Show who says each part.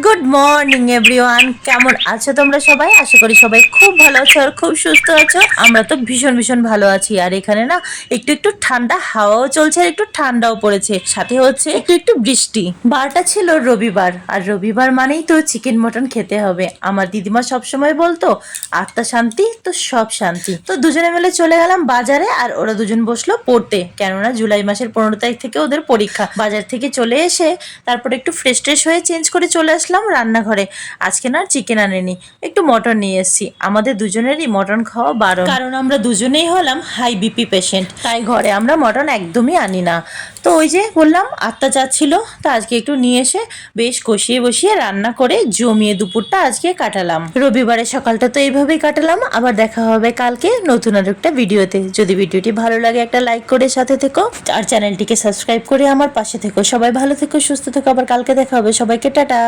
Speaker 1: Good morning everyone, কেমন আছো তোমরা সবাই? আশা করি সবাই খুব ভালো আছো আর খুব সুস্থ আছো। আমরা তো ভীষণ ভীষণ ভালো আছি। আর এখানে না একটু একটু ঠান্ডা হাওয়াও চলছে আর একটু ঠান্ডাও পড়েছে, সাথে হচ্ছে একটু একটু বৃষ্টি। বারটা ছিল রবিবার, আর রবিবার মানেই তো চিকেন মটন খেতে হবে। আমার দিদিমা সবসময় বলতো আত্মা শান্তি তো সব শান্তি। তো দুজনে মিলে চলে গেলাম বাজারে, আর ওরা দুজন বসলো পড়তে, কেননা জুলাই মাসের 15 তারিখ থেকে ওদের পরীক্ষা। বাজার থেকে চলে এসে তারপরে একটু ফ্রেশ ট্রেশ হয়ে চেঞ্জ করে চলে আসলাম রান্নাঘরে। আজকে না চিকেন আনেনি, একটু মটন নিয়ে এসেছি। আমাদের দুজনেরই মটন খাওয়া বারণ, কারণ আমরা দুজনেই হলাম হাই বিপি পেশেন্ট, তাই ঘরে আমরা মটন একদমই আনি না। তো ওই যে বললাম আত্মা চাচ্ছিল, তো আজকে একটু নিয়ে এসে বেশ কষিয়ে বসিয়ে রান্না করে জমিয়ে দুপুরটা আজকে কাটালাম। রবিবারের সকালটা তো এইভাবেই কাটালাম। আবার দেখা হবে কালকে নতুন আর একটা ভিডিওতে। যদি ভিডিওটি ভালো লাগে একটা লাইক করে সাথে থেকো, আর চ্যানেলটিকে সাবস্ক্রাইব করে আমার পাশে থেকো। সবাই ভালো থেকো, সুস্থ থেকো। আবার কালকে দেখা হবে। সবাইকে টাটা।